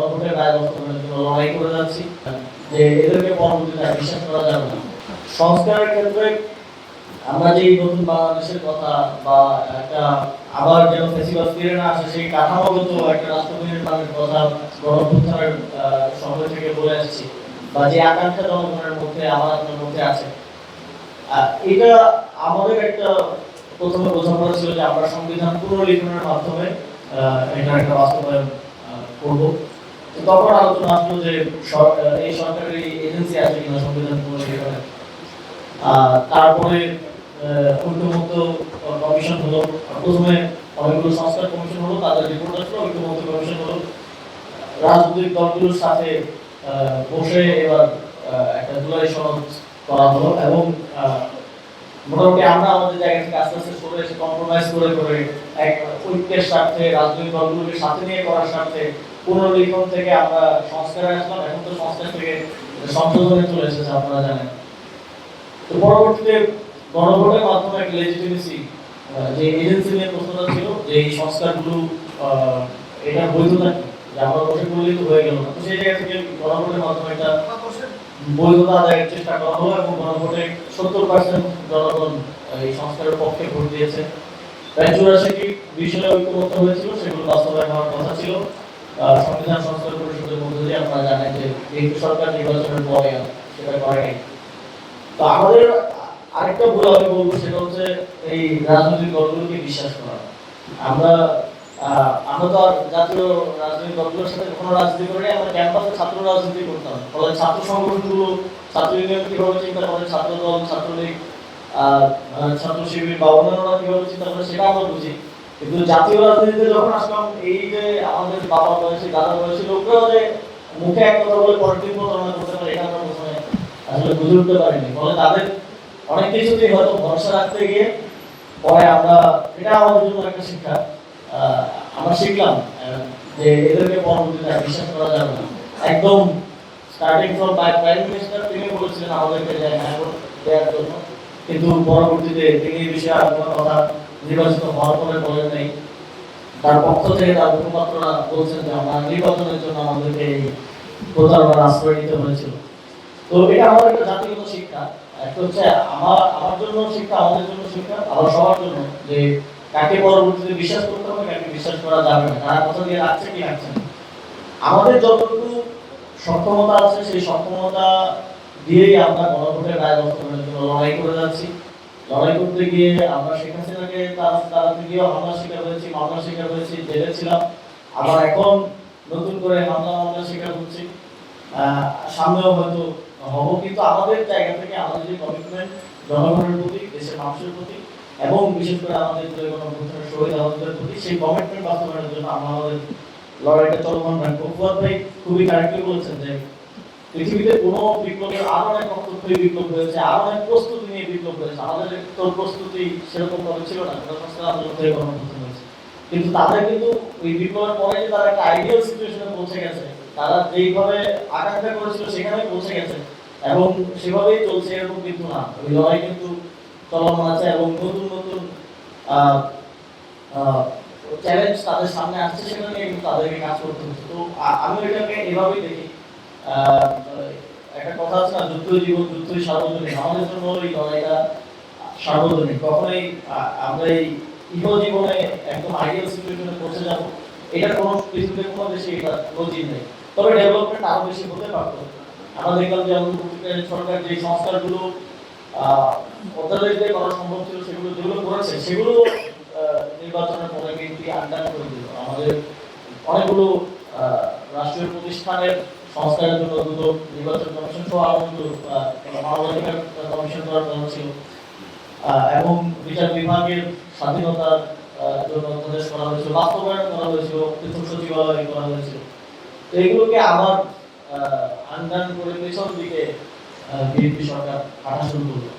গণভোটের রায় বাস্তবায়নের জন্য লড়াই করে যাচ্ছি, যে এদেরকে পরবর্তীতে বিশ্বাস করা যাবে না। সংস্কারের ক্ষেত্রে আমরা যে নতুন বাংলাদেশের কথা বা একটা আবার যেন ফেসিবাদ ফিরে না আসে সেই কাঠামোগত একটা রাষ্ট্র নির্মাণের কথা গণঅভ্যুত্থানের সময় থেকে বলে আসছি, বা যে আকাঙ্ক্ষা জনগণের মধ্যে আমার আপনার মধ্যে আছে, এটা আমাদের একটা প্রথমে বোঝাপড়া ছিল যে আমরা সংবিধান পুনর্লিখনের মাধ্যমে এটা একটা বাস্তবায়ন করব। তখন আলোচনা আসলো যে এই সরকারি এজেন্সি আছে কিনা সংবিধান পুনর্লিখনের। তারপরে ঐক্যমত্য কমিশন হলো, প্রথমে অনেকগুলো সংস্কার কমিশন হলো, তাদের রিপোর্ট আসলো, ঐক্যমত্য কমিশন হলো, রাজনৈতিক দলগুলোর সাথে বসে এবার একটা জুলাই সনদ করা হলো এবং মোটামুটি আমরা আমাদের জায়গা থেকে আস্তে আস্তে সরে এসে কম্প্রোমাইজ করে করে এক ঐক্যের স্বার্থে রাজনৈতিক দলগুলোকে সাথে নিয়ে করার স্বার্থে পুনর্লিখন থেকে আমরা সংস্কারে আসলাম। এখন তো সংস্কার থেকে সংশোধনে চলে এসেছে, আপনারা জানেন। তো পরবর্তীতে গণভোটের মাধ্যমে একটা লেজিটিমেসি, যে এজেন্সি নিয়ে প্রশ্নটা ছিল যে এই সংস্কারগুলো এটা বৈধতা কি, যে আমরা বসে করলেই তো হয়ে গেল না। তো সেই জায়গা থেকে গণভোটের মাধ্যমে একটা বৈধতা আদায়ের চেষ্টা করা হলো এবং গণভোটে 70% জনগণ এই সংস্কারের পক্ষে ভোট দিয়েছে। প্রায় 84টি বিষয়ে ঐক্যমত্য হয়েছিল, সেগুলো বাস্তবায়ন হওয়ার কথা ছিল। সংবিধান সংস্কার পরিষদের মধ্যে দিয়ে আপনারা জানেন যে এই সরকার নির্বাচনের পরে সেটা করে নাই। তো আমাদের আরেকটা ভুল আমি বলবো, সেটা হচ্ছে এই রাজনৈতিক দলগুলোকে বিশ্বাস করা। আমরা আমরা তো আর জাতীয় রাজনৈতিক দলগুলোর সাথে কখনো রাজনীতি করি, আমরা ক্যাম্পাসে ছাত্র রাজনীতি করতাম। ফলে ছাত্র সংগঠনগুলো, ছাত্র ইউনিয়ন কিভাবে চিন্তা করে, ছাত্র দল, ছাত্রলীগ, ছাত্র শিবির বা অন্যান্যরা কিভাবে চিন্তা করে সেটা আমরা বুঝি। কিন্তু জাতীয় রাজনীতিতে যখন আসলাম, এই যে আমাদের বাবা বয়সী, দাদা বয়সী লোকরাও যে মুখে এক কথা বলে পলিটিক প্রতারণা করতে পারে, এটা আমরা প্রথমে আসলে বুঝে উঠতে পারিনি। ফলে তাদের অনেক কিছুতেই হয়তো ভরসা রাখতে গিয়ে পরে আমরা, এটা আমাদের জন্য একটা শিক্ষা, আমরা শিখলাম যে এদেরকে পরবর্তীতে বিশ্বাস করা যাবে না। একদম স্টার্টিং ফ্রম প্রাইম মিনিস্টার তিনি বলেছিলেন আমাদেরকে যে হ্যাঁ ভোট দেওয়ার জন্য, কিন্তু পরবর্তীতে তিনি এই বিষয়ে আর কোনো কথা নির্বাচিত হওয়ার পরে বলেন নাই। তার পক্ষ থেকে তার মুখপাত্ররা বলছেন যে আমরা নির্বাচনের জন্য আমাদেরকে এই প্রতারণার আশ্রয় নিতে হয়েছিল। তো এটা আমাদের একটা জাতিগত শিক্ষা। একটা হচ্ছে আমার জন্য শিক্ষা, আমাদের জন্য শিক্ষা, আবার সবার জন্য, যে কাকে পরবর্তীতে বিশ্বাস করতে হবে, কাকে বিশ্বাস করা যাবে না, কারা কথা দিয়ে রাখছে কি রাখছে না। আমাদের যতটুকু সক্ষমতা আছে সেই সক্ষমতা দিয়েই আমরা গণভোটের রায় বাস্তবায়নের জন্য লড়াই করে যাচ্ছি। লড়াই করতে গিয়ে আমরা শেখ হাসিনাকে তাড়াতে গিয়ে হামলার শিকার হয়েছি, মামলার শিকার হয়েছি, জেলে ছিলাম। আবার এখন নতুন করে মামলার শিকার হচ্ছি, সামনেও হয়তো হব। কিন্তু আমাদের জায়গা থেকে আমাদের যে কমিটমেন্ট জনগণের প্রতি, দেশের মানুষের প্রতি, এবং বিশেষ করে আমাদের যে গণঅভ্যুত্থানের শহীদ আহতদের প্রতি, সেই কমিটমেন্ট বাস্তবায়নের জন্য আমরা আমাদের লড়াইটা চলমান রাখবো। ফুয়াদ ভাই খুবই কারেক্টলি বলছেন যে পৃথিবীতে কোনো বিপ্লবের আরো অনেক রক্তক্ষয়ী বিপ্লব হয়েছে, আরো অনেক প্রস্তুতি নিয়ে বিপ্লব হয়েছে। আমাদের তো প্রস্তুতি সেরকম ভাবে ছিল না, গণঅভ্যুত্থান হয়েছে। কিন্তু তাদের কিন্তু ওই বিপ্লবের পরে যে তারা একটা আইডিয়াল সিচুয়েশনে পৌঁছে গেছে, তারা যেইভাবে আকাঙ্ক্ষা করেছিল সেখানে পৌঁছে গেছে এবং সেভাবেই চলছে, এরকম কিন্তু না। ওই লড়াই কিন্তু চলমান আছে এবং নতুন নতুন চ্যালেঞ্জ তাদের সামনে আসছে, সেটা নিয়ে কিন্তু তাদেরকে কাজ করতে হচ্ছে। তো আমি এটাকে এভাবেই দেখি। একটা কথা আছে না, যুদ্ধ জীবন যুদ্ধই সার্বজনীন। আমাদের জন্য এই লড়াইটা সার্বজনীন। কখনোই আমরা এই ইহ জীবনে একদম আইডিয়াল সিচুয়েশনে পৌঁছে যাব, এটা কোনো পৃথিবীতে কোনো দেশে এটা লজিক নেই। তবে ডেভেলপমেন্ট আরো বেশি হতে পারতো। আমরা দেখলাম যে সরকার যে সংস্কারগুলো ওদের দিয়ে করা সম্ভব ছিল, যেগুলো করেছে সেগুলো নির্বাচনের পরে কিন্তু আন্ডার করে দিল। আমাদের অনেকগুলো রাষ্ট্রীয় প্রতিষ্ঠানের সংস্কারের জন্য দুটো নির্বাচন কমিশন সহ আরো মানবাধিকার কমিশন করার কথা ছিল, এবং বিচার বিভাগের স্বাধীনতার জন্য উপদেশ করা হয়েছিল, বাস্তবায়ন করা হয়েছিল, পৃথক সচিবালয় করা হয়েছিল। তো এগুলোকে আবার আন্ডার করে পেছন দিকে বিএনপি সরকার হাঁটা শুরু করলো।